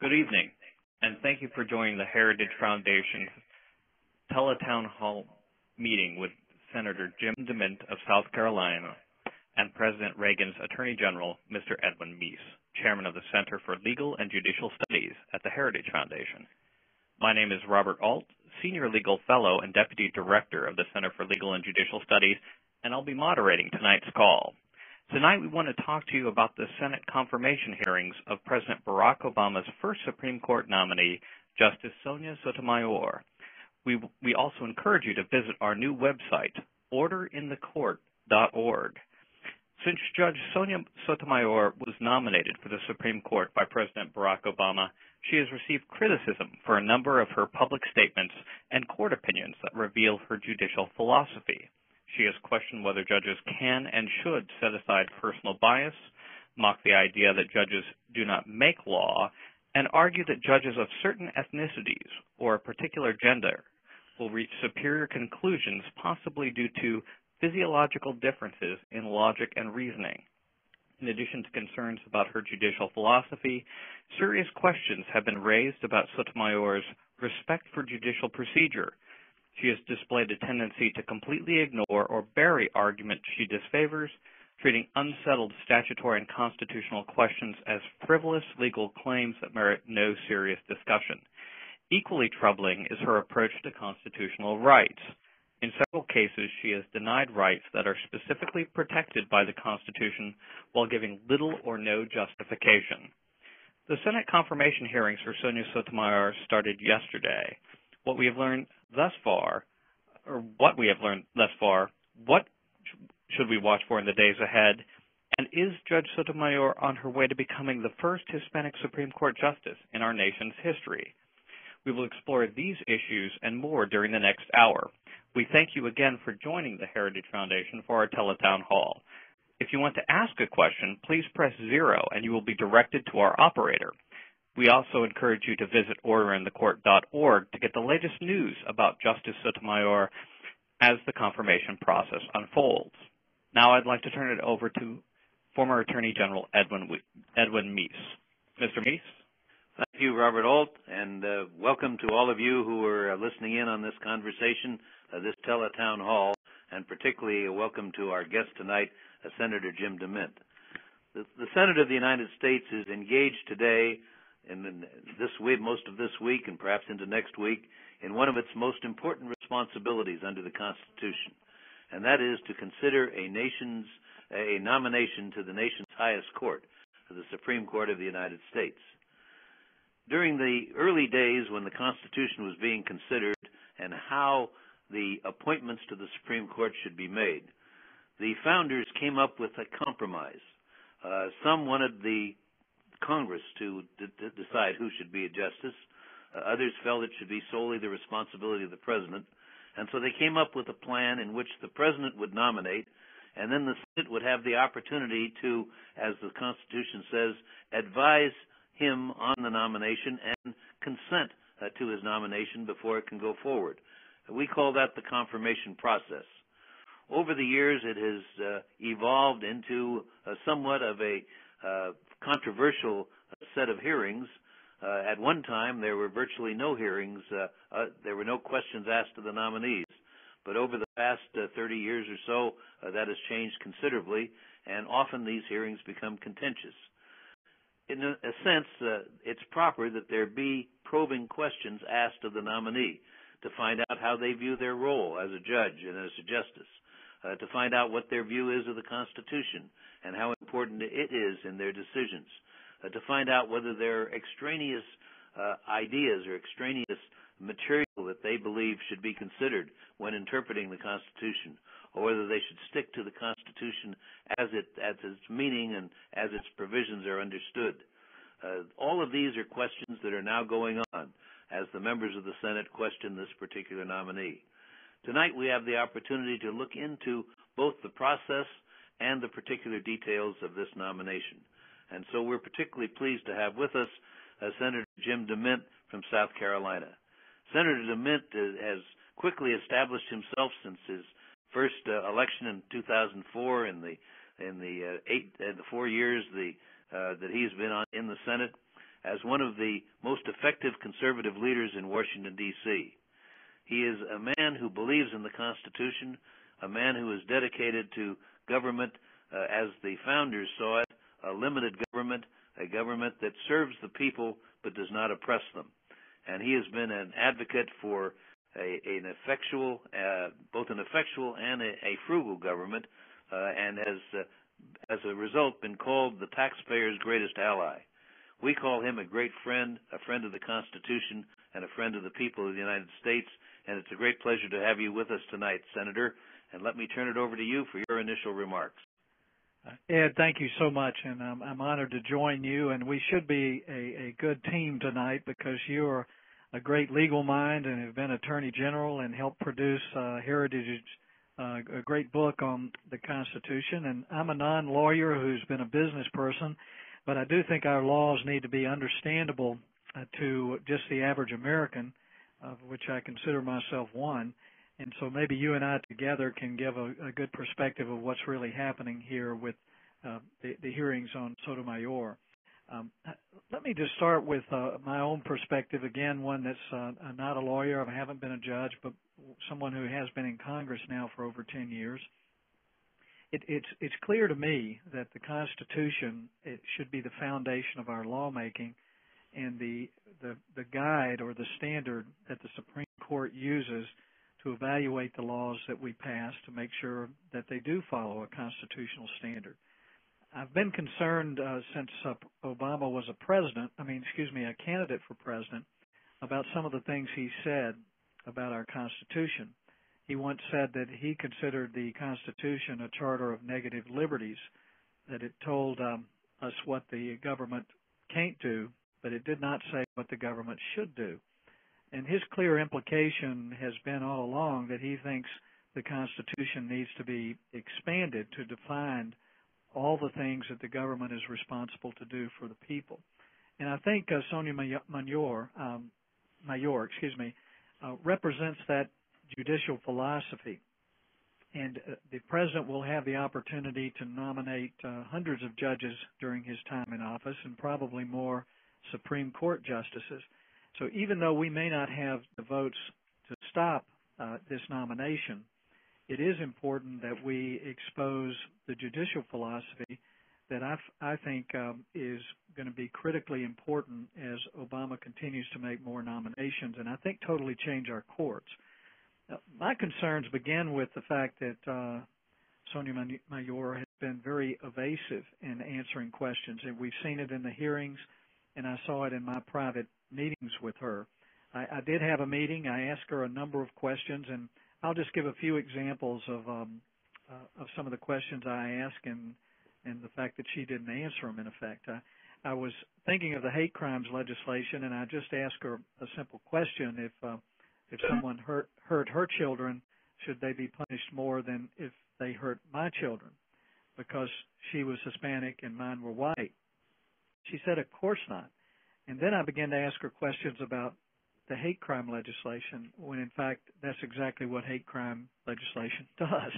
Good evening, and thank you for joining the Heritage Foundation's TeleTownHall meeting with Senator Jim DeMint of South Carolina and President Reagan's Attorney General, Mr. Edwin Meese, Chairman of the Center for Legal and Judicial Studies at the Heritage Foundation. My name is Robert Alt, Senior Legal Fellow and Deputy Director of the Center for Legal and Judicial Studies, and I'll be moderating tonight's call. Tonight we want to talk to you about the Senate confirmation hearings of President Barack Obama's first Supreme Court nominee, Justice Sonia Sotomayor. We also encourage you to visit our new website, orderinthecourt.org. Since Judge Sonia Sotomayor was nominated for the Supreme Court by President Barack Obama, she has received criticism for a number of her public statements and court opinions that reveal her judicial philosophy. She has questioned whether judges can and should set aside personal bias, mock the idea that judges do not make law, and argue that judges of certain ethnicities or a particular gender will reach superior conclusions possibly due to physiological differences in logic and reasoning. In addition to concerns about her judicial philosophy, serious questions have been raised about Sotomayor's respect for judicial procedure. She has displayed a tendency to completely ignore or bury arguments she disfavors, treating unsettled statutory and constitutional questions as frivolous legal claims that merit no serious discussion. Equally troubling is her approach to constitutional rights. In several cases, she has denied rights that are specifically protected by the Constitution while giving little or no justification. The Senate confirmation hearings for Sonia Sotomayor started yesterday. What we have learned thus far, what should we watch for in the days ahead, and is Judge Sotomayor on her way to becoming the first Hispanic Supreme Court justice in our nation's history? We will explore these issues and more during the next hour. We thank you again for joining the Heritage Foundation for our Teletown Hall. If you want to ask a question, please press 0 and you will be directed to our operator. We also encourage you to visit orderinthecourt.org to get the latest news about Justice Sotomayor as the confirmation process unfolds. Now I'd like to turn it over to former Attorney General Edwin Meese. Mr. Meese? Thank you, Robert Alt, and welcome to all of you who are listening in on this conversation, this Teletown Hall, and particularly a welcome to our guest tonight, Senator Jim DeMint. The Senate of the United States is engaged today in this week, most of this week, and perhaps into next week, in one of its most important responsibilities under the Constitution, and that is to consider a nomination to the nation's highest court, the Supreme Court of the United States. During the early days when the Constitution was being considered and how the appointments to the Supreme Court should be made, the founders came up with a compromise. Some wanted the Congress to decide who should be a justice. Others felt it should be solely the responsibility of the President. And so they came up with a plan in which the President would nominate, and then the Senate would have the opportunity to, as the Constitution says, advise him on the nomination and consent to his nomination before it can go forward. We call that the confirmation process. Over the years, it has evolved into somewhat of a controversial set of hearings. At one time, there were virtually no hearings. There were no questions asked to the nominees. But over the past 30 years or so, that has changed considerably, and often these hearings become contentious. In a sense, it's proper that there be probing questions asked of the nominee to find out how they view their role as a judge and as a justice, to find out what their view is of the Constitution and how important it is in their decisions, to find out whether there are extraneous ideas or extraneous material that they believe should be considered when interpreting the Constitution, or whether they should stick to the Constitution as its meaning and as its provisions are understood. All of these are questions that are now going on as the members of the Senate question this particular nominee. Tonight we have the opportunity to look into both the process and the particular details of this nomination. And so we're particularly pleased to have with us Senator Jim DeMint from South Carolina. Senator DeMint has quickly established himself since his first election in 2004 in the 4 years that he's been in the Senate. as one of the most effective conservative leaders in Washington, D.C. He is a man who believes in the Constitution, a man who is dedicated to government as the founders saw it, a limited government, a government that serves the people but does not oppress them. And he has been an advocate for both an effectual and a frugal government, and has, as a result, been called the taxpayer's greatest ally. We call him a great friend, a friend of the Constitution, and a friend of the people of the United States, and it's a great pleasure to have you with us tonight, Senator. And let me turn it over to you for your initial remarks. Ed, thank you so much, and I'm honored to join you, and we should be a good team tonight because you're a great legal mind and have been Attorney General and helped produce Heritage, a great book on the Constitution. And I'm a non-lawyer who's been a business person, but I do think our laws need to be understandable to just the average American, of which I consider myself one. And so maybe you and I together can give a good perspective of what's really happening here with the hearings on Sotomayor. Let me just start with my own perspective, again, one that's not a lawyer. I haven't been a judge, but someone who has been in Congress now for over 10 years. It's clear to me that the Constitution, it should be the foundation of our lawmaking and the guide or the standard that the Supreme Court uses to evaluate the laws that we pass to make sure that they do follow a constitutional standard. I've been concerned since Obama was a candidate for president, about some of the things he said about our Constitution. He once said that he considered the Constitution a charter of negative liberties, that it told us what the government can't do, but it did not say what the government should do. And his clear implication has been all along that he thinks the Constitution needs to be expanded to define all the things that the government is responsible to do for the people. And I think Sonia Sotomayor represents that judicial philosophy. And the president will have the opportunity to nominate hundreds of judges during his time in office and probably more Supreme Court justices. So even though we may not have the votes to stop this nomination, it is important that we expose the judicial philosophy that I think is going to be critically important as Obama continues to make more nominations and I think totally change our courts. My concerns begin with the fact that Sonia Sotomayor has been very evasive in answering questions, and we've seen it in the hearings, and I saw it in my private meetings with her. I did have a meeting. I asked her a number of questions, and I'll just give a few examples of some of the questions I asked and the fact that she didn't answer them, in effect. I was thinking of the hate crimes legislation, and I just asked her a simple question. If someone hurt her children, should they be punished more than if they hurt my children? Because she was Hispanic and mine were white. She said, of course not. And then I began to ask her questions about the hate crime legislation, when in fact that's exactly what hate crime legislation does,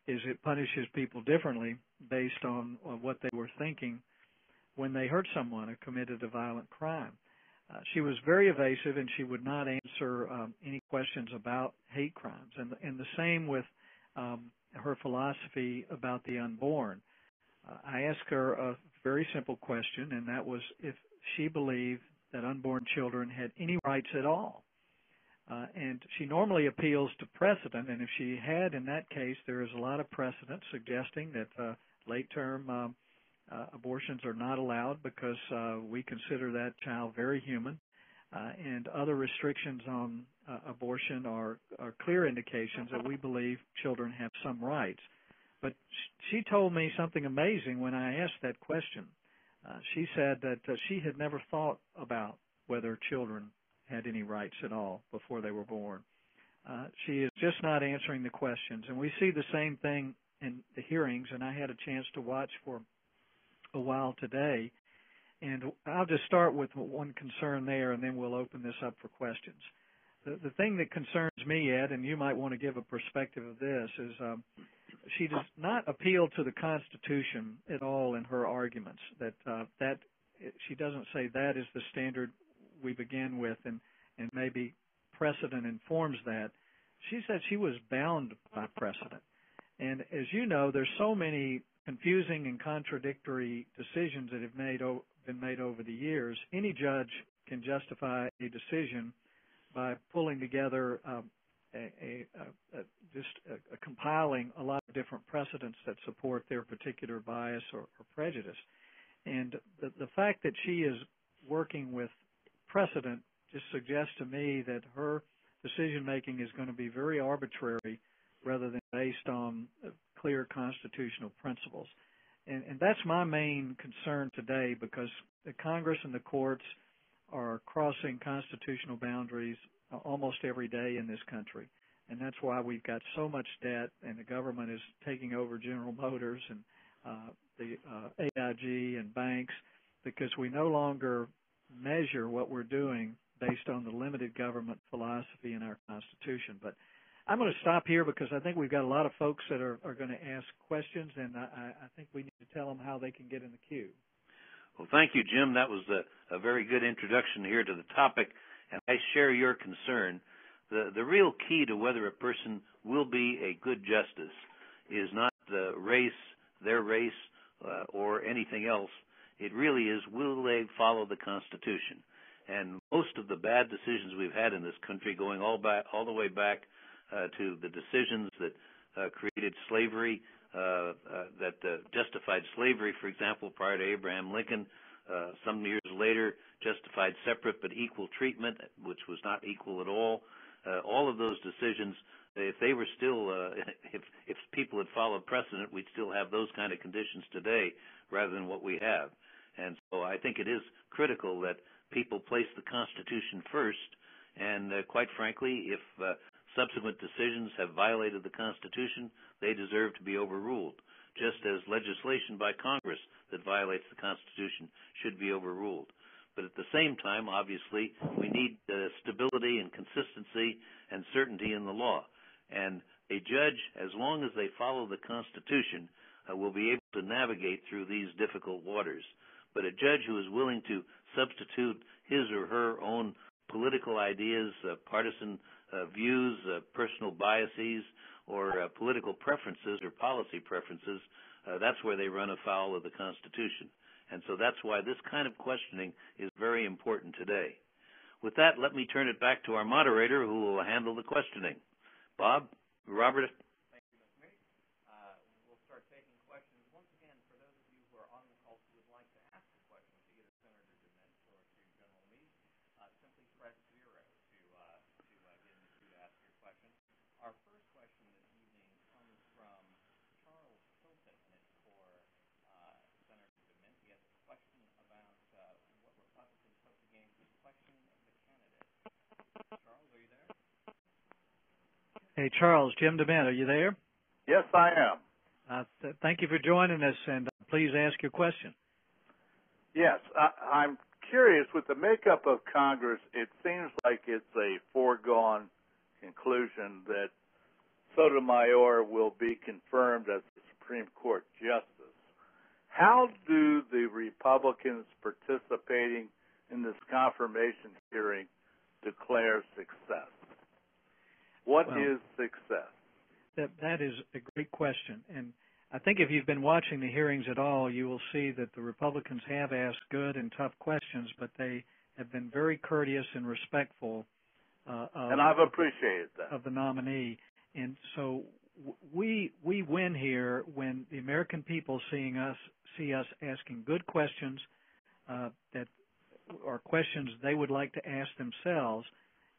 is it punishes people differently based on what they were thinking when they hurt someone or committed a violent crime. She was very evasive, and she would not answer any questions about hate crimes. And the same with her philosophy about the unborn. I asked her a very simple question, and that was if she believed that unborn children had any rights at all. And she normally appeals to precedent, and if she had in that case, there is a lot of precedent suggesting that late-term abortions are not allowed because we consider that child very human, and other restrictions on abortion are clear indications that we believe children have some rights. But she told me something amazing when I asked that question. She said that she had never thought about whether children had any rights at all before they were born. She is just not answering the questions. And we see the same thing in the hearings, and I had a chance to watch for a while today. And I'll just start with one concern there, and then we'll open this up for questions. The thing that concerns me, Ed, and you might want to give a perspective of this, is she does not appeal to the Constitution at all in her arguments, that she doesn't say that is the standard we begin with, and maybe precedent informs that. She said she was bound by precedent. And as you know, there's so many confusing and contradictory decisions that have been made over the years. Any judge can justify a decision by pulling together compiling a lot of different precedents that support their particular bias or prejudice. And the fact that she is working with precedent just suggests to me that her decision-making is going to be very arbitrary rather than based on clear constitutional principles. And that's my main concern today, because the Congress and the courts are crossing constitutional boundaries almost every day in this country. And that's why we've got so much debt, and the government is taking over General Motors and the AIG and banks, because we no longer measure what we're doing based on the limited government philosophy in our Constitution. But I'm going to stop here because I think we've got a lot of folks that are going to ask questions, and I think we need to tell them how they can get in the queue. Well, thank you, Jim. That was a very good introduction here to the topic, and I share your concern. The real key to whether a person will be a good justice is not their race, or anything else. It really is, will they follow the Constitution? And most of the bad decisions we've had in this country, going all the way back to the decisions that created slavery, that justified slavery, for example, prior to Abraham Lincoln, some years later justified separate but equal treatment, which was not equal at all. All of those decisions, if they were still, if people had followed precedent, we'd still have those kind of conditions today rather than what we have. And so I think it is critical that people place the Constitution first, and quite frankly, if subsequent decisions have violated the Constitution, they deserve to be overruled, just as legislation by Congress that violates the Constitution should be overruled. But at the same time, obviously, we need stability and consistency and certainty in the law. And a judge, as long as they follow the Constitution, will be able to navigate through these difficult waters. But a judge who is willing to substitute his or her own political ideas, partisan views, personal biases, or political preferences or policy preferences, that's where they run afoul of the Constitution. And so that's why this kind of questioning is very important today. With that, let me turn it back to our moderator, who will handle the questioning. Bob? Robert? Thank you, Mr. Meese. We'll start taking questions. Once again, for those of you who are on the call who would like to ask a question to either Senator DeMint or to General Meese, simply press 0 to get in the queue to ask your question. Our first question this evening comes from Charles Hilton, and it's for Senator DeMint. He has a question about what Republicans hope to gain from questioning of the candidate. Charles, are you there? Hey, Charles, Jim DeMint, are you there? Yes, I am. Thank you for joining us, and please ask your question. Yes, I'm curious. With the makeup of Congress, it seems like it's a foregone conclusion that Sotomayor will be confirmed as the Supreme Court justice. How do the Republicans participating in this confirmation hearing declare success? What is success? That is a great question. And I think if you've been watching the hearings at all, you will see that the Republicans have asked good and tough questions, but they have been very courteous and respectful and I've appreciated that. Of the nominee. And so we win here when the American people see us asking good questions that are questions they would like to ask themselves.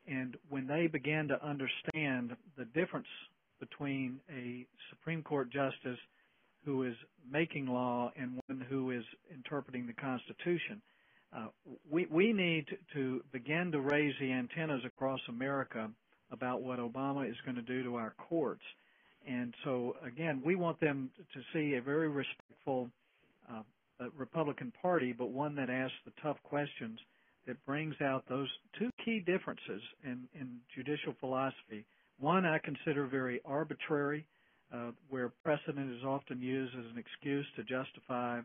And when they begin to understand the difference between a Supreme Court justice who is making law and one who is interpreting the Constitution, we need to begin to raise the antennas across America about what Obama is going to do to our courts. And so, again, we want them to see a very respectful Republican Party, but one that asks the tough questions, that brings out those two key differences in judicial philosophy. One I consider very arbitrary, where precedent is often used as an excuse to justify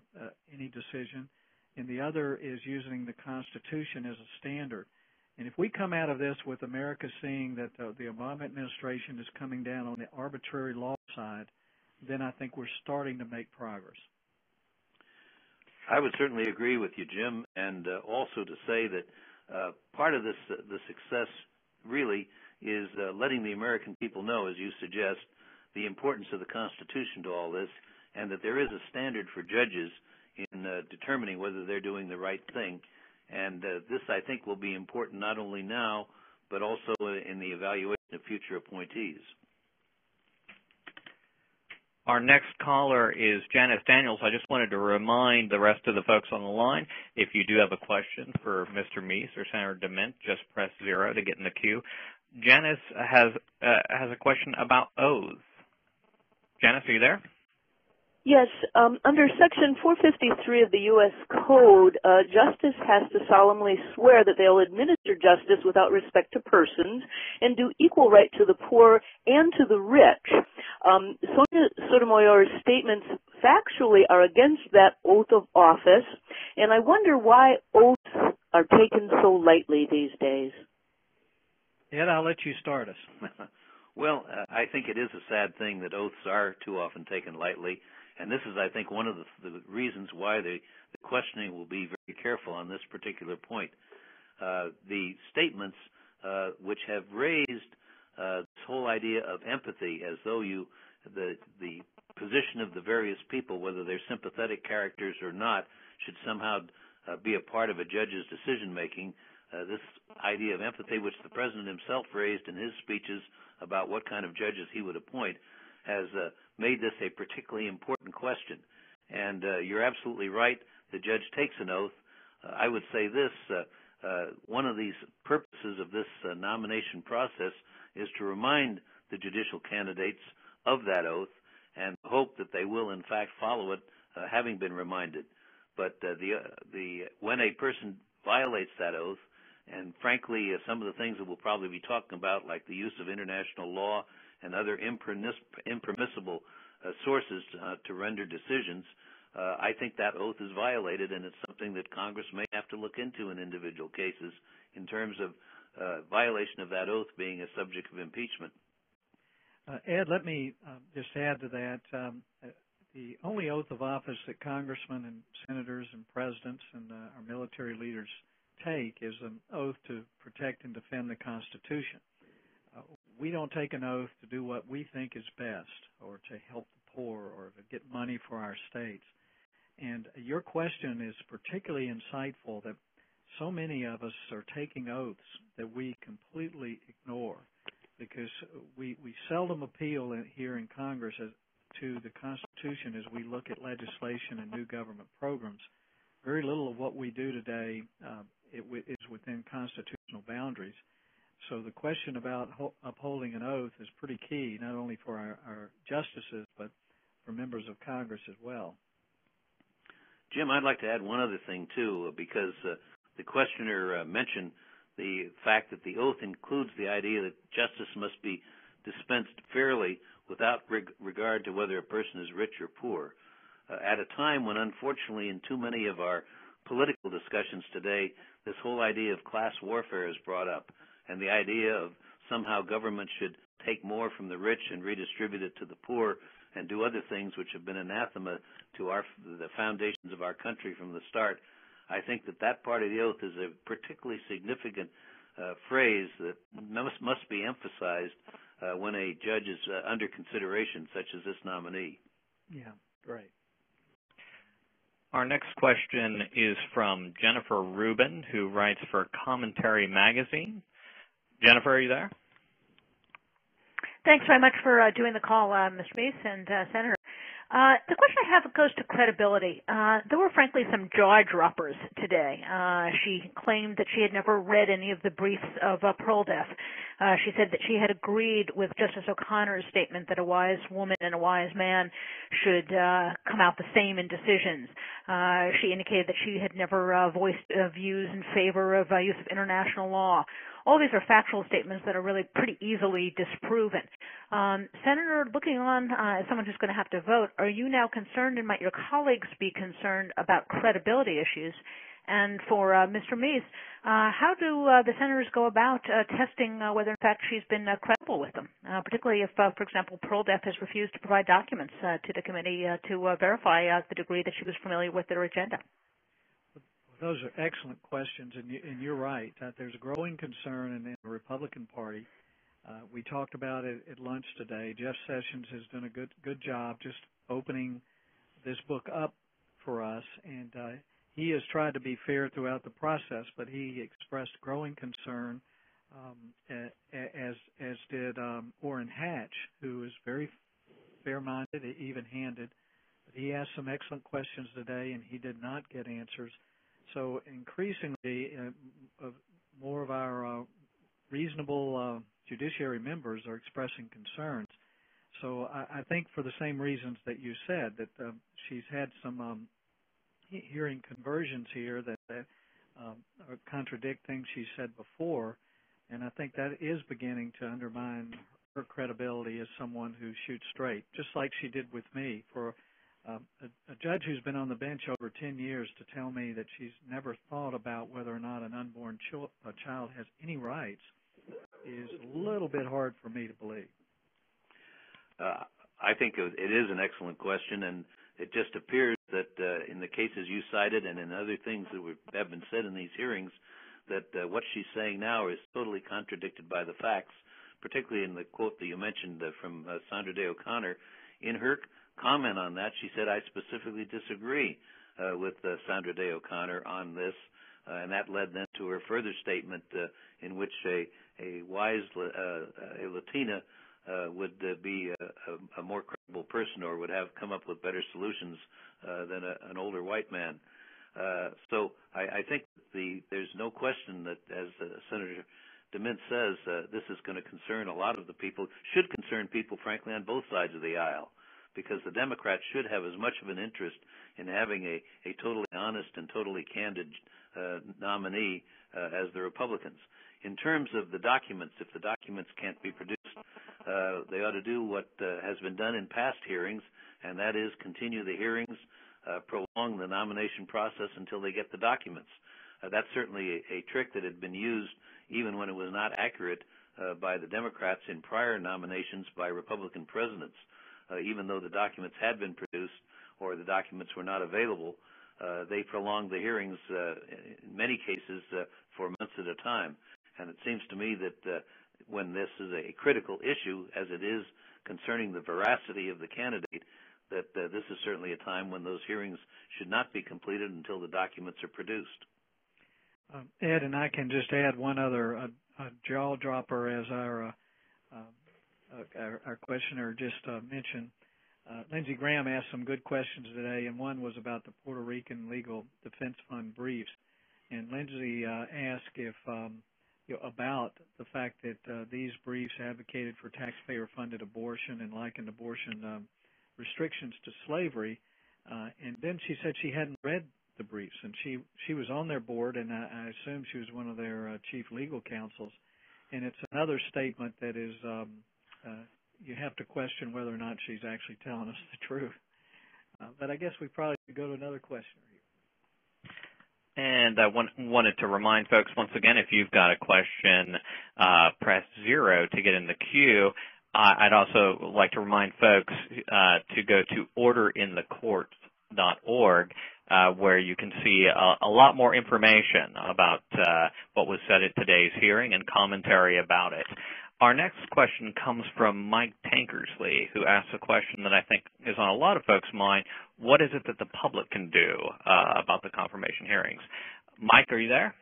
any decision. and the other is using the Constitution as a standard. And if we come out of this with America seeing that the Obama administration is coming down on the arbitrary law side, then I think we're starting to make progress. I would certainly agree with you, Jim, and also to say that part of this the success really is letting the American people know, as you suggest, the importance of the Constitution to all this, and that there is a standard for judges in determining whether they're doing the right thing. And this, I think, will be important not only now, but also in the evaluation of future appointees. Our next caller is Janice Daniels. I just wanted to remind the rest of the folks on the line, if you do have a question for Mr. Meese or Senator DeMint, just press 0 to get in the queue. Janice has a question about oaths. Janice, are you there? Yes. Under Section 453 of the U.S. Code, justice has to solemnly swear that they'll administer justice without respect to persons and do equal right to the poor and to the rich. Sonia Sotomayor's statements factually are against that oath of office, and I wonder why oaths are taken so lightly these days. Ed, I'll let you start us. Well, I think it is a sad thing that oaths are too often taken lightly. And this is, I think, one of the reasons why the questioning will be very careful on this particular point. The statements which have raised this whole idea of empathy, as though the position of the various people, whether they're sympathetic characters or not, should somehow be a part of a judge's decision-making. This idea of empathy, which the President himself raised in his speeches about what kind of judges he would appoint, has made this a particularly important question. And you're absolutely right. The judge takes an oath. I would say this, one of these purposes of this nomination process is to remind the judicial candidates of that oath and hope that they will, in fact, follow it, having been reminded. But when a person violates that oath, and frankly, some of the things that we'll probably be talking about, like the use of international law and other impermissible sources to render decisions, I think that oath is violated, and it's something that Congress may have to look into in individual cases in terms of violation of that oath being a subject of impeachment. Ed, let me just add to that. The only oath of office that congressmen and senators and presidents and our military leaders take is an oath to protect and defend the Constitution. We don't take an oath to do what we think is best or to help the poor or to get money for our states. And your question is particularly insightful that so many of us are taking oaths that we completely ignore because we seldom appeal here in Congress to the Constitution as we look at legislation and new government programs. Very little of what we do today is within constitutional boundaries. So the question about upholding an oath is pretty key, not only for our justices, but for members of Congress as well. Jim, I'd like to add one other thing, too, because the questioner mentioned the fact that the oath includes the idea that justice must be dispensed fairly without regard to whether a person is rich or poor. At a time when, unfortunately, in too many of our political discussions today, this whole idea of class warfare is brought up, and the idea of somehow government should take more from the rich and redistribute it to the poor and do other things which have been anathema to the foundations of our country from the start. I think that part of the oath is a particularly significant phrase that must be emphasized when a judge is under consideration, such as this nominee. Yeah, great. Our next question is from Jennifer Rubin, who writes for Commentary Magazine. Jennifer, are you there? Thanks very much for doing the call, Mr. Meese and Senator. The question I have goes to credibility. There were, frankly, some jaw-droppers today. She claimed that she had never read any of the briefs of Pearl Death. She said that she had agreed with Justice O'Connor's statement that a wise woman and a wise man should come out the same in decisions. She indicated that she had never voiced views in favor of use of international law. All these are factual statements that are really pretty easily disproven. Senator, looking on as someone who's going to have to vote, are you now concerned, and might your colleagues be concerned about credibility issues? And for Mr. Meese, how do the senators go about testing whether, in fact, she's been credible with them, particularly if, for example, Pearl Death has refused to provide documents to the committee to verify the degree that she was familiar with their agenda? Those are excellent questions, and you're right. There's a growing concern in the Republican Party. We talked about it at lunch today. Jeff Sessions has done a good job just opening this book up for us, and he has tried to be fair throughout the process, but he expressed growing concern, as did Orrin Hatch, who is very fair-minded, even-handed. But he asked some excellent questions today, and he did not get answers. So increasingly, more of our reasonable judiciary members are expressing concerns. So I think for the same reasons that you said, that she's had some hearing conversions here that contradict things she said before, and I think that is beginning to undermine her credibility as someone who shoots straight, just like she did with me. For a judge who's been on the bench over 10 years to tell me that she's never thought about whether or not an unborn child has any rights is a little bit hard for me to believe. I think it is an excellent question, and it just appears that in the cases you cited and in other things that have been said in these hearings, that what she's saying now is totally contradicted by the facts, particularly in the quote that you mentioned from Sandra Day O'Connor. In her comment on that, she said, "I specifically disagree with Sandra Day O'Connor on this," and that led then to her further statement in which a wise a Latina would be a more credible person, or would have come up with better solutions than an older white man. So I think there's no question that, as Senator DeMint says, this is going to concern a lot of the people, should concern people, frankly, on both sides of the aisle, because the Democrats should have as much of an interest in having a totally honest and totally candid nominee as the Republicans. In terms of the documents, if the documents can't be produced, they ought to do what has been done in past hearings, and that is continue the hearings, prolong the nomination process until they get the documents. That's certainly a trick that had been used even when it was not accurate by the Democrats in prior nominations by Republican presidents. Even though the documents had been produced or the documents were not available, they prolonged the hearings in many cases for months at a time. And it seems to me that when this is a critical issue, as it is concerning the veracity of the candidate, that this is certainly a time when those hearings should not be completed until the documents are produced. Ed, and I can just add one other jaw dropper, as our questioner just mentioned. Lindsey Graham asked some good questions today, and one was about the Puerto Rican Legal Defense Fund briefs. And Lindsey asked if about the fact that these briefs advocated for taxpayer-funded abortion and likened abortion restrictions to slavery. And then she said she hadn't read the briefs, and she was on their board, and I assume she was one of their chief legal counsels. And it's another statement that is you have to question whether or not she's actually telling us the truth. But I guess we probably could go to another questioner here. And I wanted to remind folks once again, if you've got a question, press 0 to get in the queue. I'd also like to remind folks to go to orderinthecourt.org, where you can see a lot more information about what was said at today's hearing and commentary about it. Our next question comes from Mike Tankersley, who asks a question that I think is on a lot of folks' mind. What is it that the public can do about the confirmation hearings? Mike, are you there?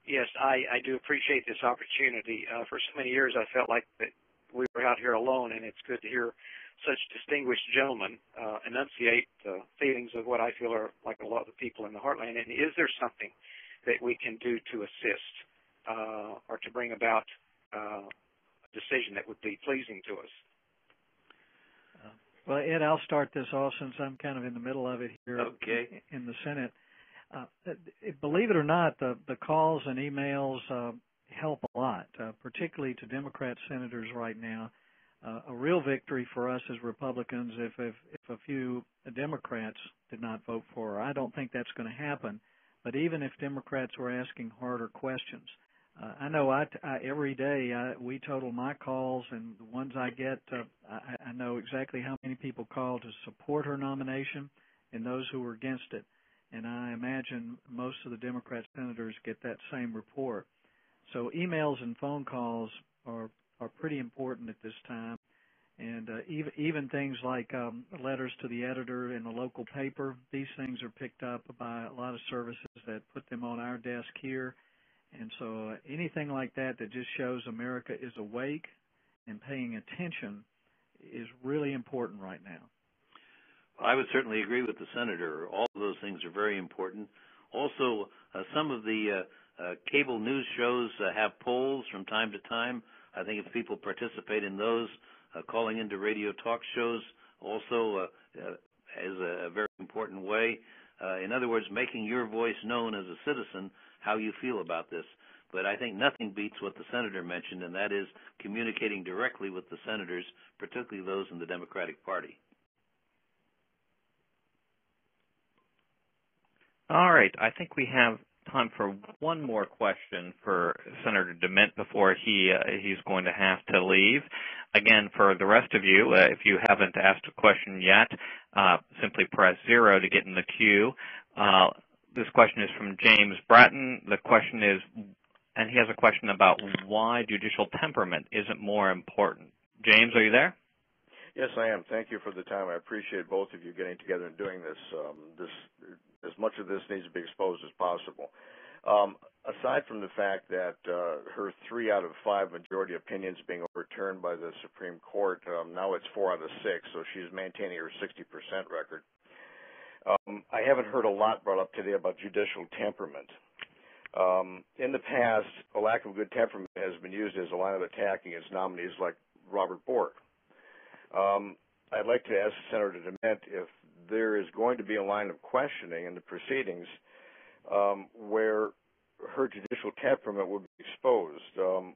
Yes, I do appreciate this opportunity. For so many years, I felt like that we were out here alone, and it's good to hear such distinguished gentlemen enunciate the feelings of what I feel are like a lot of the people in the heartland. And is there something that we can do to assist or to bring about a decision that would be pleasing to us. Well, Ed, I'll start this off since I'm kind of in the middle of it here in the Senate. Believe it or not, the calls and emails help a lot, particularly to Democrat senators right now. A real victory for us as Republicans if a few Democrats did not vote for her. I don't think that's going to happen, but even if Democrats were asking harder questions, I know every day we total my calls, and the ones I get, I know exactly how many people call to support her nomination and those who were against it. And I imagine most of the Democrat senators get that same report. So emails and phone calls are pretty important at this time. And even things like letters to the editor in the local paper, these things are picked up by a lot of services that put them on our desk here. And so anything like that just shows America is awake and paying attention is really important right now. I would certainly agree with the senator. All of those things are very important. Also, some of the cable news shows have polls from time to time. I think if people participate in those, calling into radio talk shows also is a very important way. In other words, making your voice known as a citizen, how you feel about this. But I think nothing beats what the senator mentioned, and that is communicating directly with the senators, particularly those in the Democratic Party. All right. I think we have time for one more question for Senator DeMint before he's going to have to leave. Again, for the rest of you, if you haven't asked a question yet, simply press 0 to get in the queue. This question is from James Bratton. The question is, and he has a question about why judicial temperament isn't more important. James, are you there? Yes, I am. Thank you for the time. I appreciate both of you getting together and doing this. As much of this needs to be exposed as possible. Aside from the fact that her 3 out of 5 majority opinions being overturned by the Supreme Court, now it's 4 out of 6, so she's maintaining her 60% record. I haven't heard a lot brought up today about judicial temperament. In the past, a lack of good temperament has been used as a line of attack against nominees like Robert Bork. I'd like to ask Senator DeMint if there is going to be a line of questioning in the proceedings where her judicial temperament would be exposed.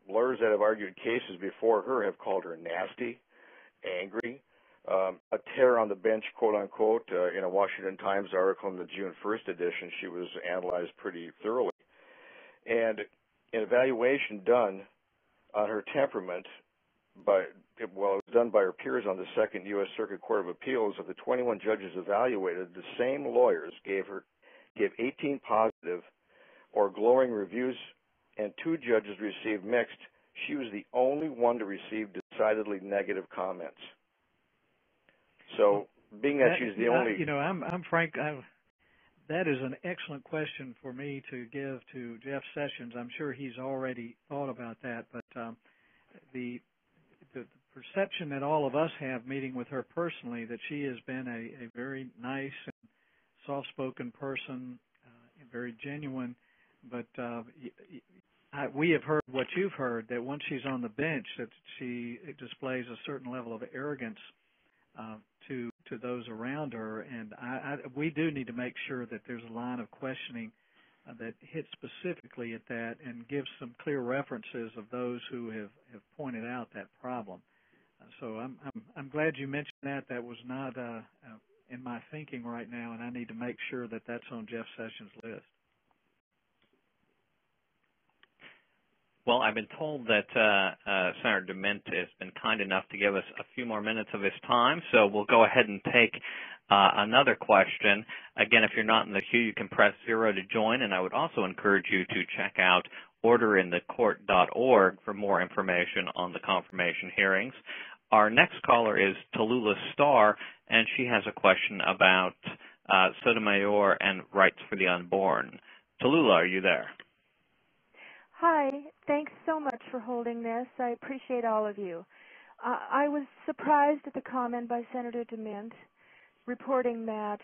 Lawyers that have argued cases before her have called her nasty, angry, a terror on the bench, quote unquote. In a Washington Times article in the June 1st edition, she was analyzed pretty thoroughly. And an evaluation done on her temperament it was done by her peers on the Second U.S. Circuit Court of Appeals. Of the 21 judges evaluated, the same lawyers gave 18 positive or glowing reviews, and 2 judges received mixed. She was the only one to receive decidedly negative comments. So, being that she's the only... I'm Frank. That is an excellent question for me to give to Jeff Sessions. I'm sure he's already thought about that, but the perception that all of us have meeting with her personally, that she has been a very nice and soft-spoken person, very genuine, but we have heard what you've heard, that once she's on the bench, that she displays a certain level of arrogance to those around her, and we do need to make sure that there's a line of questioning that hits specifically at that and gives some clear references of those who have pointed out that problem. So I'm glad you mentioned that. That was not in my thinking right now, and I need to make sure that that's on Jeff Sessions' list. Well, I've been told that Senator DeMint has been kind enough to give us a few more minutes of his time, so we'll go ahead and take another question. Again, if you're not in the queue, you can press 0 to join, and I would also encourage you to check out orderinthecourt.org for more information on the confirmation hearings. Our next caller is Tallulah Starr, and she has a question about Sotomayor and rights for the unborn. Tallulah, are you there? Hi. Thanks so much for holding this. I appreciate all of you. I was surprised at the comment by Senator DeMint reporting that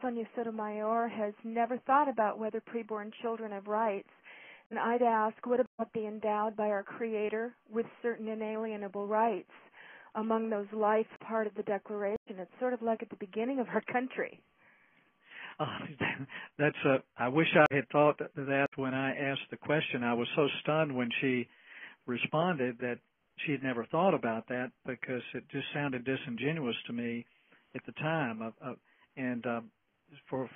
Sonia Sotomayor has never thought about whether preborn children have rights. And I'd ask, what about the endowed by our Creator with certain inalienable rights? Among those life part of the Declaration, it's sort of like at the beginning of our country. I wish I had thought that when I asked the question. I was so stunned when she responded that she had never thought about that, because it just sounded disingenuous to me at the time. For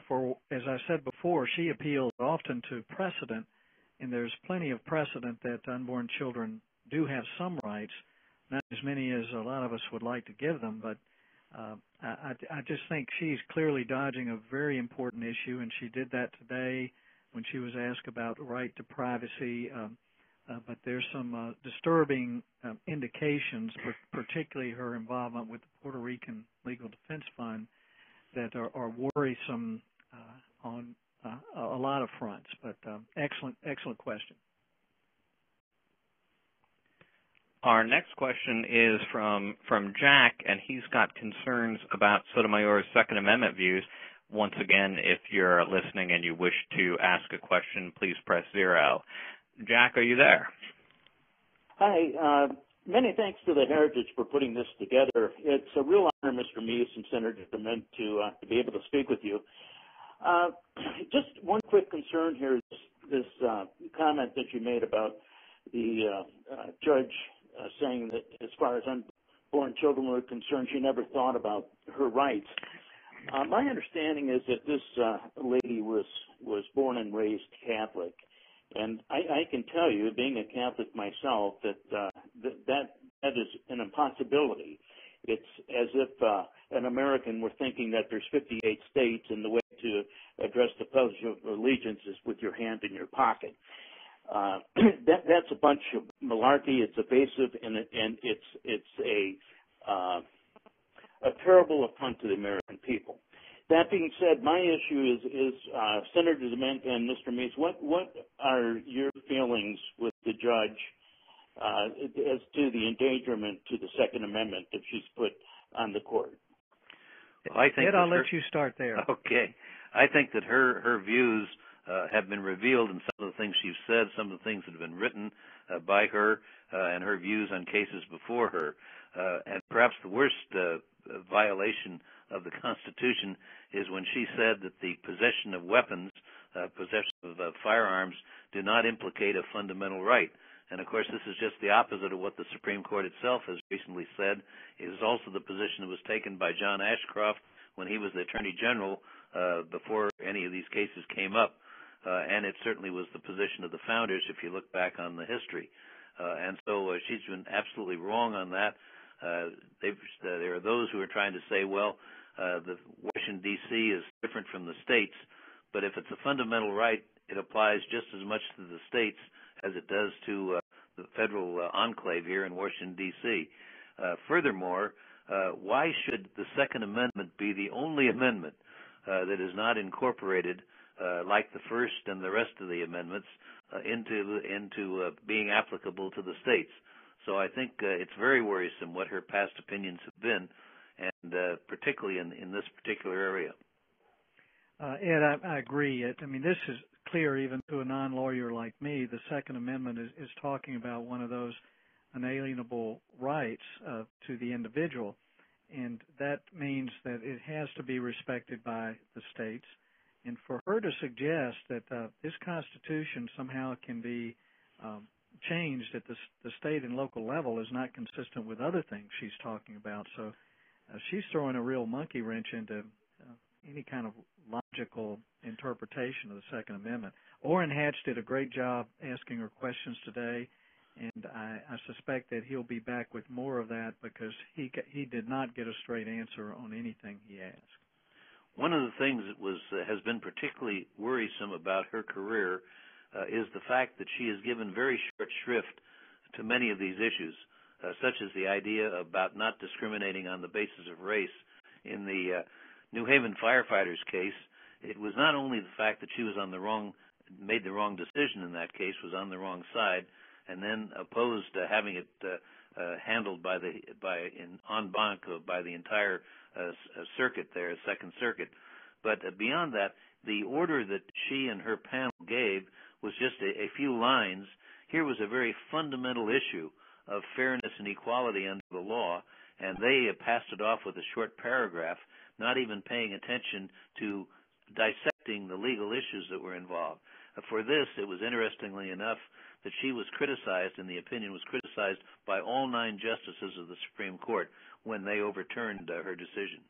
as I said before, she appeals often to precedent, and there's plenty of precedent that unborn children do have some rights, not as many as a lot of us would like to give them, but I just think she's clearly dodging a very important issue, and she did that today when she was asked about the right to privacy. But there's some disturbing indications, particularly her involvement with the Puerto Rican Legal Defense Fund, that are worrisome on a lot of fronts. But excellent question. Our next question is from Jack, and he's got concerns about Sotomayor's Second Amendment views. Once again, if you're listening and you wish to ask a question, please press 0. Jack, are you there? Hi. Many thanks to the Heritage for putting this together. It's a real honor, Mr. Meese and Senator DeMint, to be able to speak with you. Just one quick concern here, this comment that you made about the judge saying that as far as unborn children were concerned, she never thought about her rights. My understanding is that this lady was born and raised Catholic. And I can tell you, being a Catholic myself, that is an impossibility. It's as if an American were thinking that there's 58 states, and the way to address the Pledge of Allegiance is with your hand in your pocket. That's a bunch of malarkey. It's evasive, and it's a terrible affront to the American people. That being said, my issue is Senator DeMint and Mr. Meese, what are your feelings with the judge as to the endangerment to the Second Amendment that she's put on the court? Well, I think Ed, I'll let you start there. Okay. I think that her views have been revealed in some of the things she's said, some of the things that have been written by her, and her views on cases before her. And perhaps the worst violation of the Constitution is when she said that the possession of weapons, possession of firearms, do not implicate a fundamental right. And, of course, this is just the opposite of what the Supreme Court itself has recently said. It is also the position that was taken by John Ashcroft when he was the Attorney General before any of these cases came up. And it certainly was the position of the founders if you look back on the history. And so she's been absolutely wrong on that. There are those who are trying to say, well, the Washington, D.C. is different from the states, but if it's a fundamental right, it applies just as much to the states as it does to the federal enclave here in Washington, D.C. Furthermore, why should the Second Amendment be the only amendment that is not incorporated, like the First and the rest of the amendments, into being applicable to the states? So I think it's very worrisome what her past opinions have been, and particularly in this particular area. Ed, I agree. I mean, this is clear even to a non-lawyer like me. The Second Amendment is talking about one of those unalienable rights to the individual, and that means that it has to be respected by the states. And for her to suggest that this Constitution somehow can be changed at the state and local level is not consistent with other things she's talking about. So she's throwing a real monkey wrench into any kind of logical interpretation of the Second Amendment. Orrin Hatch did a great job asking her questions today, and I suspect that he'll be back with more of that because he did not get a straight answer on anything he asked. One of the things that has been particularly worrisome about her career is the fact that she has given very short shrift to many of these issues, such as the idea about not discriminating on the basis of race. In the New Haven firefighters case, it was not only the fact that she was made the wrong decision in that case, was on the wrong side, and then opposed having it handled in en banc by the entire circuit there, Second Circuit. But beyond that, the order that she and her panel gave was just a few lines. Here was a very fundamental issue of fairness and equality under the law, and they passed it off with a short paragraph, not even paying attention to dissecting the legal issues that were involved. For this, it was interestingly enough that she was criticized, and the opinion was criticized by all 9 justices of the Supreme Court when they overturned her decision.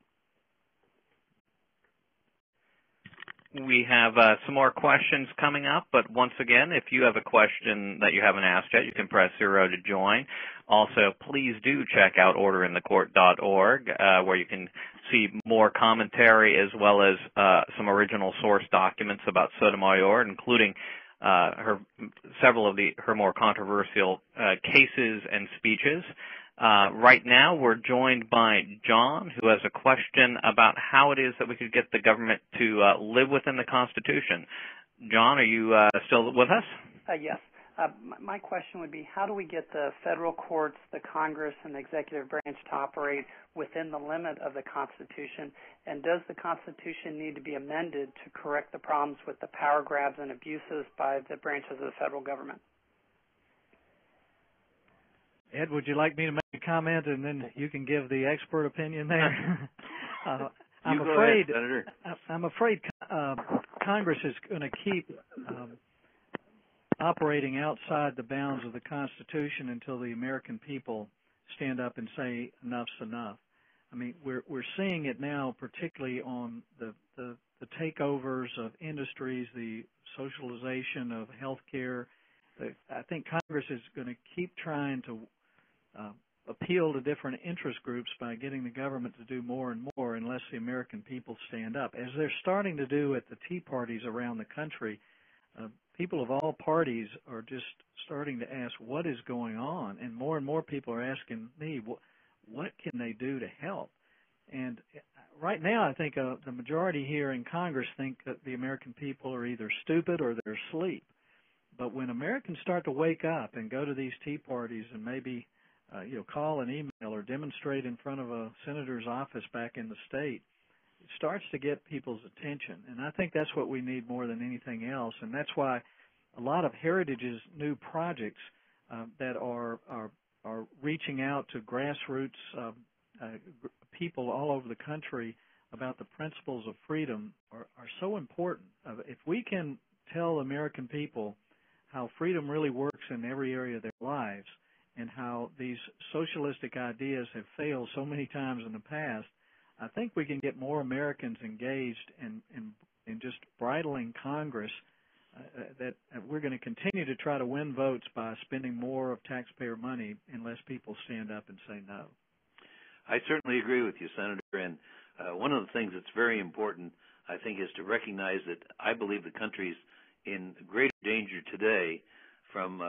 We have some more questions coming up, but once again, if you have a question that you haven't asked yet, you can press 0 to join. Also, please do check out orderinthecourt.org, where you can see more commentary as well as some original source documents about Sotomayor, including several of her more controversial cases and speeches. Right now, we're joined by John, who has a question about how it is that we could get the government to live within the Constitution. John, are you still with us? Yes. My question would be, how do we get the federal courts, the Congress, and the executive branch to operate within the limit of the Constitution? And does the Constitution need to be amended to correct the problems with the power grabs and abuses by the branches of the federal government? Ed, would you like me to make a comment and then you can give the expert opinion there? I'm afraid Congress is going to keep operating outside the bounds of the Constitution until the American people stand up and say enough's enough. I mean, we're seeing it now, particularly on the takeovers of industries, the socialization of health care. I think Congress is going to keep trying to appeal to different interest groups by getting the government to do more and more unless the American people stand up. As they're starting to do at the tea parties around the country, people of all parties are just starting to ask what is going on, and more people are asking me, what can they do to help? And right now, I think the majority here in Congress think that the American people are either stupid or they're asleep. But when Americans start to wake up and go to these tea parties and maybe call an email or demonstrate in front of a senator's office back in the state, it starts to get people's attention. And I think that's what we need more than anything else. And that's why a lot of Heritage's new projects that are reaching out to grassroots people all over the country about the principles of freedom are so important. If we can tell American people how freedom really works in every area of their lives and how these socialistic ideas have failed so many times in the past, I think we can get more Americans engaged in just bridling Congress, that we're going to continue to try to win votes by spending more of taxpayer money unless people stand up and say no. I certainly agree with you, Senator, and one of the things that's very important, I think, is to recognize that I believe the country's in greater danger today from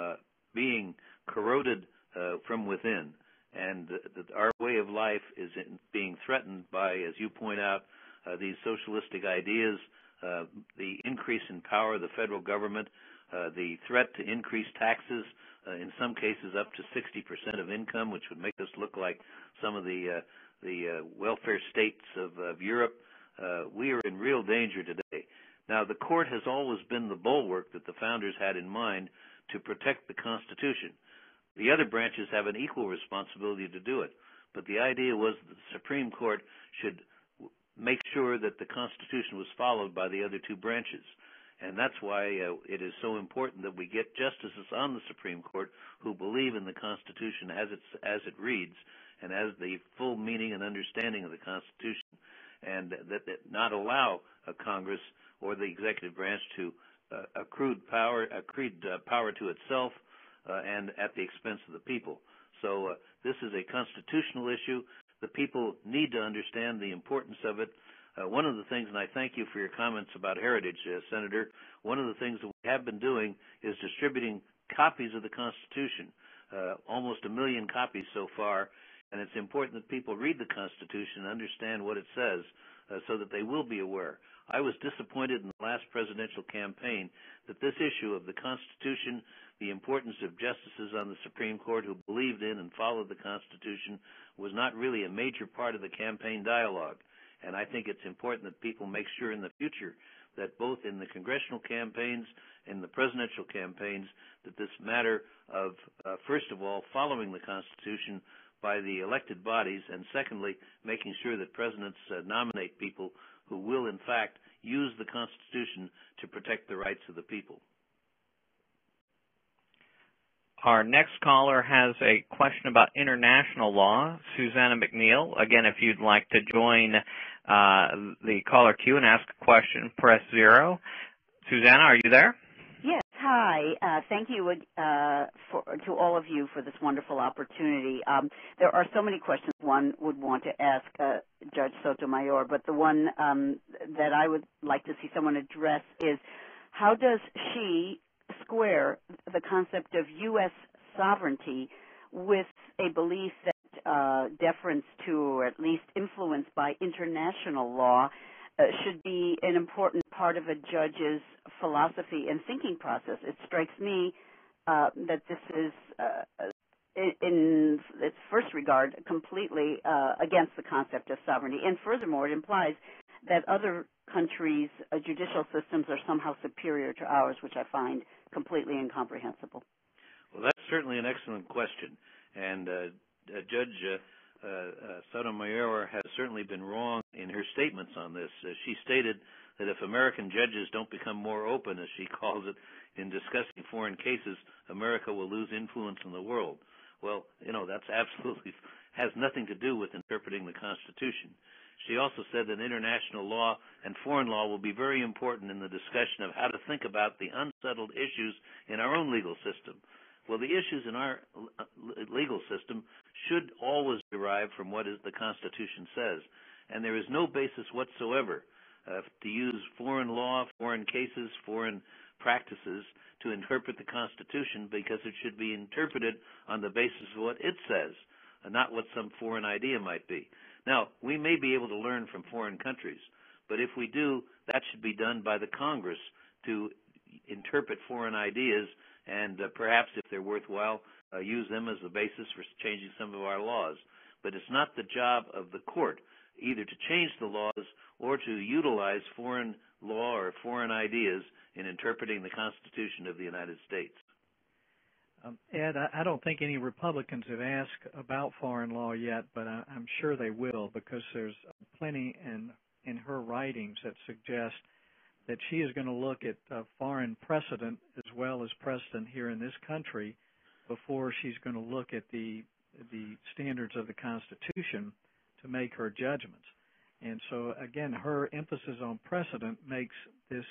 being corroded from within, and that our way of life is being threatened by, as you point out, these socialistic ideas, the increase in power of the federal government, the threat to increase taxes, in some cases up to 60% of income, which would make us look like some of the welfare states of Europe. We are in real danger today. Now, the court has always been the bulwark that the founders had in mind to protect the Constitution. The other branches have an equal responsibility to do it, but the idea was that the Supreme Court should make sure that the Constitution was followed by the other two branches. And that's why it is so important that we get justices on the Supreme Court who believe in the Constitution as it reads and as the full meaning and understanding of the Constitution, and that not allow Congress or the executive branch to accrete power to itself and at the expense of the people. So this is a constitutional issue. The people need to understand the importance of it. One of the things, and I thank you for your comments about Heritage, Senator, one of the things that we have been doing is distributing copies of the Constitution, almost 1 million copies so far, and it's important that people read the Constitution and understand what it says so that they will be aware. I was disappointed in the last presidential campaign that this issue of the Constitution, the importance of justices on the Supreme Court who believed in and followed the Constitution, was not really a major part of the campaign dialogue. And I think it's important that people make sure in the future that both in the congressional campaigns and the presidential campaigns, that this matter of, first of all, following the Constitution by the elected bodies, and secondly, making sure that presidents nominate people who will, in fact, use the Constitution to protect the rights of the people. Our next caller has a question about international law. Susanna McNeil. Again, if you'd like to join the caller queue and ask a question, press 0. Susanna, are you there? Yes. Hi. Thank you to all of you for this wonderful opportunity. There are so many questions one would want to ask Judge Sotomayor, but the one that I would like to see someone address is, how does she square the concept of U.S. sovereignty with a belief that deference to, or at least influenced by, international law should be an important part of a judge's philosophy and thinking process? It strikes me that this is, in its first regard, completely against the concept of sovereignty. And furthermore, it implies that other countries' judicial systems are somehow superior to ours, which I find completely incomprehensible. Well, that's certainly an excellent question. And Judge Sotomayor has certainly been wrong in her statements on this. She stated that if American judges don't become more open, as she calls it, in discussing foreign cases, America will lose influence in the world. Well, that's absolutely has nothing to do with interpreting the Constitution. She also said that international law and foreign law will be very important in the discussion of how to think about the unsettled issues in our own legal system. Well, the issues in our legal system should always derive from what the Constitution says, and there is no basis whatsoever to use foreign law, foreign cases, foreign practices to interpret the Constitution, because it should be interpreted on the basis of what it says, and not what some foreign idea might be. Now, we may be able to learn from foreign countries, but if we do, that should be done by the Congress to interpret foreign ideas and perhaps, if they're worthwhile, use them as the basis for changing some of our laws. But it's not the job of the court either to change the laws or to utilize foreign law or foreign ideas in interpreting the Constitution of the United States. Ed, I don't think any Republicans have asked about foreign law yet, but I'm sure they will, because there's plenty in her writings that suggest that she is going to look at foreign precedent as well as precedent here in this country before she's going to look at the standards of the Constitution to make her judgments. And so, again, her emphasis on precedent makes this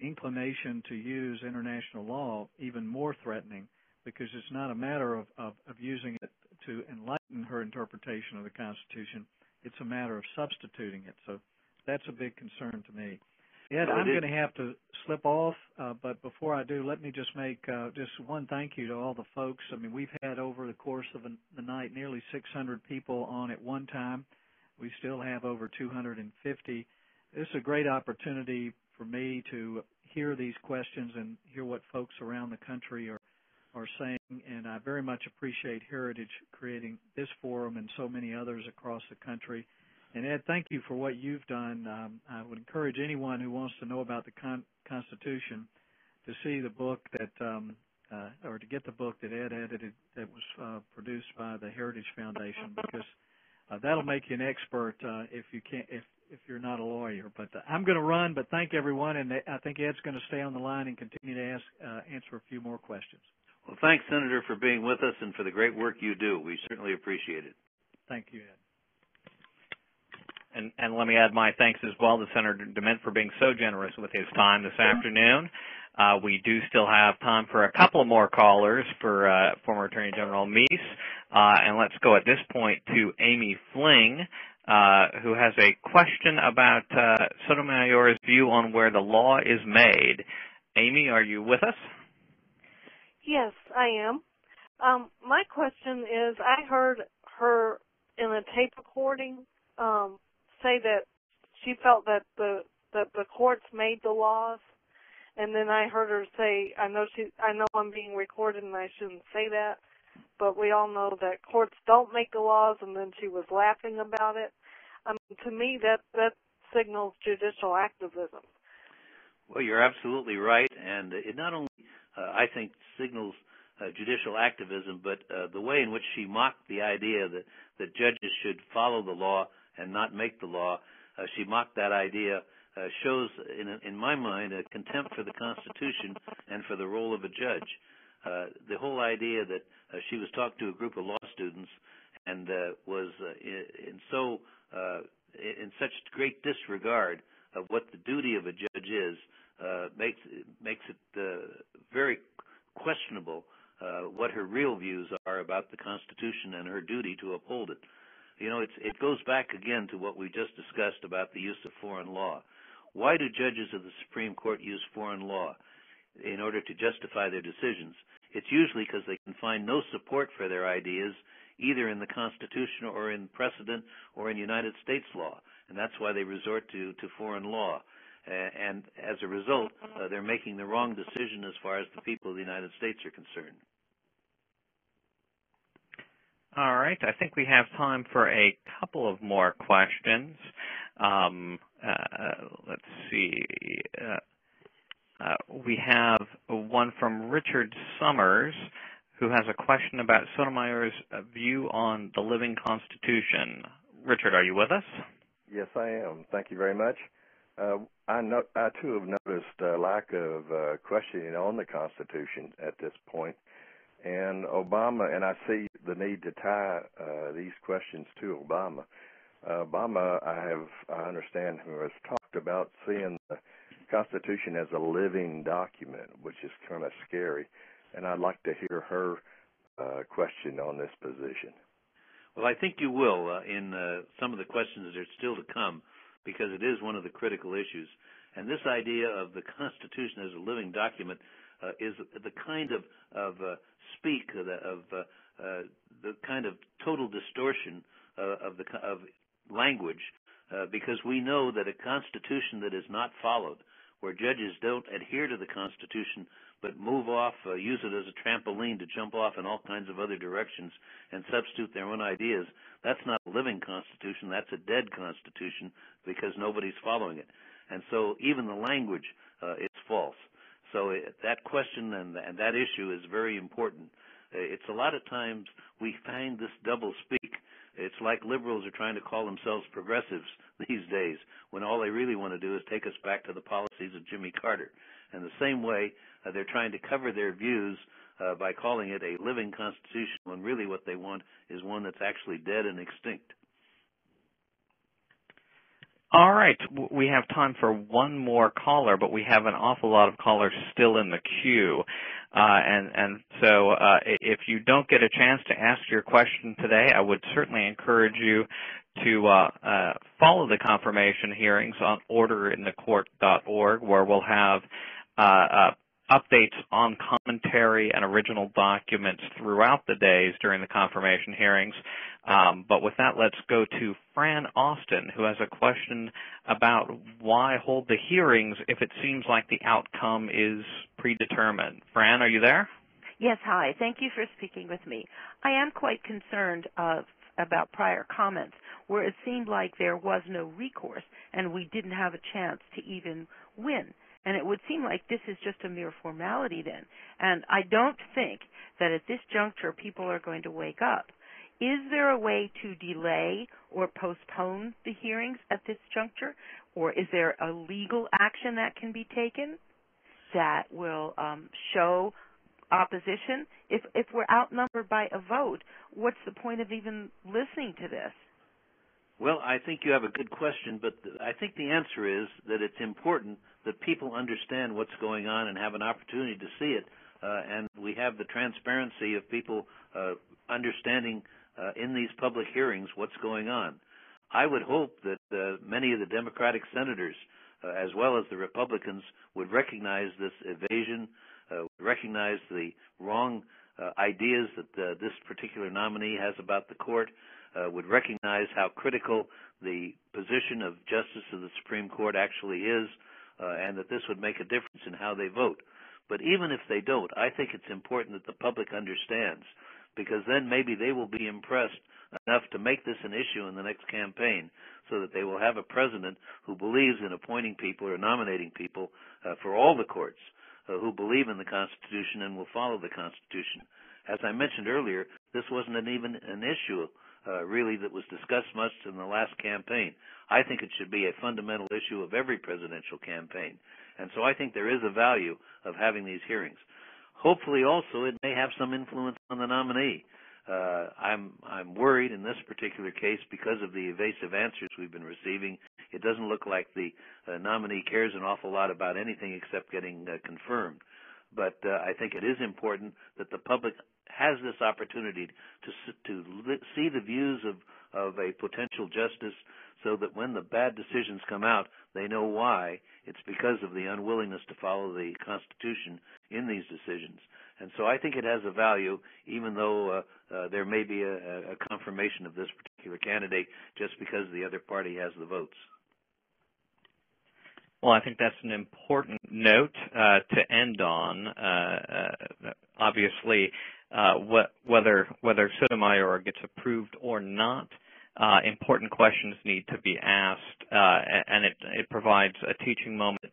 inclination to use international law even more threatening, because it's not a matter of using it to enlighten her interpretation of the Constitution. It's a matter of substituting it. So that's a big concern to me. Ed, I'm going to have to slip off, but before I do, let me just make just one thank you to all the folks. I mean, we've had over the course of the night nearly 600 people on at one time. We still have over 250. This is a great opportunity for me to hear these questions and hear what folks around the country are saying, and I very much appreciate Heritage creating this forum and so many others across the country. And Ed, thank you for what you've done. I would encourage anyone who wants to know about the Constitution to see the book that, or to get the book that Ed edited that was produced by the Heritage Foundation, because that'll make you an expert if you're not a lawyer. But I'm going to run, but thank everyone, and I think Ed's going to stay on the line and continue to answer a few more questions. Well, thanks, Senator, for being with us and for the great work you do. We certainly appreciate it. Thank you, Ed. And let me add my thanks as well to Senator DeMint for being so generous with his time this afternoon. We do still have time for a couple more callers for former Attorney General Meese. And let's go at this point to Amy Fling, who has a question about Sotomayor's view on where the law is made. Amy, are you with us? Yes, I am. My question is, I heard her in a tape recording say that she felt that the courts made the laws, and then I heard her say, I know I'm being recorded and I shouldn't say that, but we all know that courts don't make the laws, and then she was laughing about it. To me, that signals judicial activism. Well, you're absolutely right, and it not only, I think, signals judicial activism, but the way in which she mocked the idea that judges should follow the law and not make the law. She mocked that idea, shows, in my mind, a contempt for the Constitution and for the role of a judge. The whole idea that she was talking to a group of law students and was in such great disregard of what the duty of a judge is, makes it very questionable what her real views are about the Constitution and her duty to uphold it. You know, it goes back again to what we just discussed about the use of foreign law. Why do judges of the Supreme Court use foreign law in order to justify their decisions? It's usually because they can find no support for their ideas either in the Constitution or in precedent or in United States law, and that's why they resort to foreign law. And as a result, they're making the wrong decision as far as the people of the United States are concerned. All right. I think we have time for a couple of more questions. Let's see. We have one from Richard Summers, who has a question about Sotomayor's view on the living Constitution. Richard, are you with us? Yes, I am. Thank you very much. I too have noticed a lack of questioning on the Constitution at this point. And Obama, and I see the need to tie these questions to Obama. Obama, I understand, who has talked about seeing the Constitution as a living document, which is kind of scary. And I'd like to hear her question on this position. Well, I think you will in some of the questions that are still to come, because it is one of the critical issues. And this idea of the Constitution as a living document is the kind of speak of the kind of total distortion of language, because we know that a Constitution that is not followed, where judges don't adhere to the Constitution but move off, use it as a trampoline to jump off in all kinds of other directions and substitute their own ideas, that's not a living Constitution, that's a dead Constitution, because nobody's following it. And so even the language is false. So that question and that issue is very important. It's a lot of times we find this double speak. It's like liberals are trying to call themselves progressives these days, when all they really want to do is take us back to the policies of Jimmy Carter. And the same way, they're trying to cover their views by calling it a living Constitution, when really what they want is one that's actually dead and extinct. All right. We have time for one more caller, but we have an awful lot of callers still in the queue. So if you don't get a chance to ask your question today, I would certainly encourage you to follow the confirmation hearings on orderinthecourt.org, where we'll have updates on commentary and original documents throughout the days during the confirmation hearings. But with that, let's go to Fran Austin, who has a question about why hold the hearings if it seems like the outcome is predetermined. Fran, are you there? Yes, hi. Thank you for speaking with me. I am quite concerned about prior comments where it seemed like there was no recourse and we didn't have a chance to even win. And it would seem like this is just a mere formality then. And I don't think that at this juncture people are going to wake up. Is there a way to delay or postpone the hearings at this juncture? Or is there a legal action that can be taken that will show opposition? If we're outnumbered by a vote, what's the point of even listening to this? Well, I think you have a good question, but I think the answer is that it's important that people understand what's going on and have an opportunity to see it, and we have the transparency of people understanding in these public hearings what's going on. I would hope that many of the Democratic senators, as well as the Republicans, would recognize this evasion, would recognize the wrong ideas that this particular nominee has about the court, would recognize how critical the position of Justice of the Supreme Court actually is, and that this would make a difference in how they vote. But even if they don't, I think it's important that the public understands because then maybe they will be impressed enough to make this an issue in the next campaign, so that they will have a president who believes in appointing people or nominating people for all the courts who believe in the Constitution and will follow the Constitution. As I mentioned earlier, this wasn't even an issue really that was discussed much in the last campaign. I think it should be a fundamental issue of every presidential campaign. And so I think there is a value of having these hearings. Hopefully also it may have some influence on the nominee. I'm worried in this particular case because of the evasive answers we've been receiving. It doesn't look like the nominee cares an awful lot about anything except getting confirmed. But I think it is important that the public has this opportunity to see the views of a potential justice, so that when the bad decisions come out, they know why. It's because of the unwillingness to follow the Constitution in these decisions. And so I think it has a value, even though there may be a confirmation of this particular candidate just because the other party has the votes. Well, I think that's an important note to end on. Obviously, whether Sotomayor gets approved or not, important questions need to be asked, and it provides a teaching moment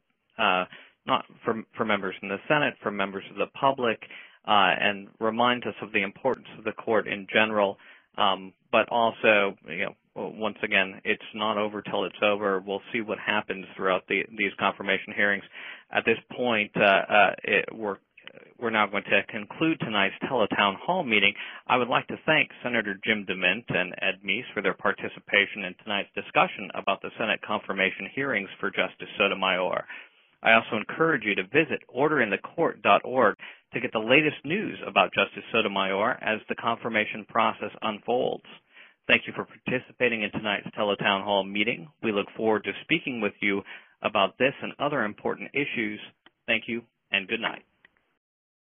not for members in the Senate, for members of the public, and reminds us of the importance of the court in general. But also, once again, it's not over till it's over. We'll see what happens throughout these confirmation hearings. At this point, we're now going to conclude tonight's TeleTownHall meeting. I would like to thank Senator Jim DeMint and Ed Meese for their participation in tonight's discussion about the Senate confirmation hearings for Justice Sotomayor. I also encourage you to visit orderinthecourt.org to get the latest news about Justice Sotomayor as the confirmation process unfolds. Thank you for participating in tonight's TeleTownHall meeting. We look forward to speaking with you about this and other important issues. Thank you, and good night.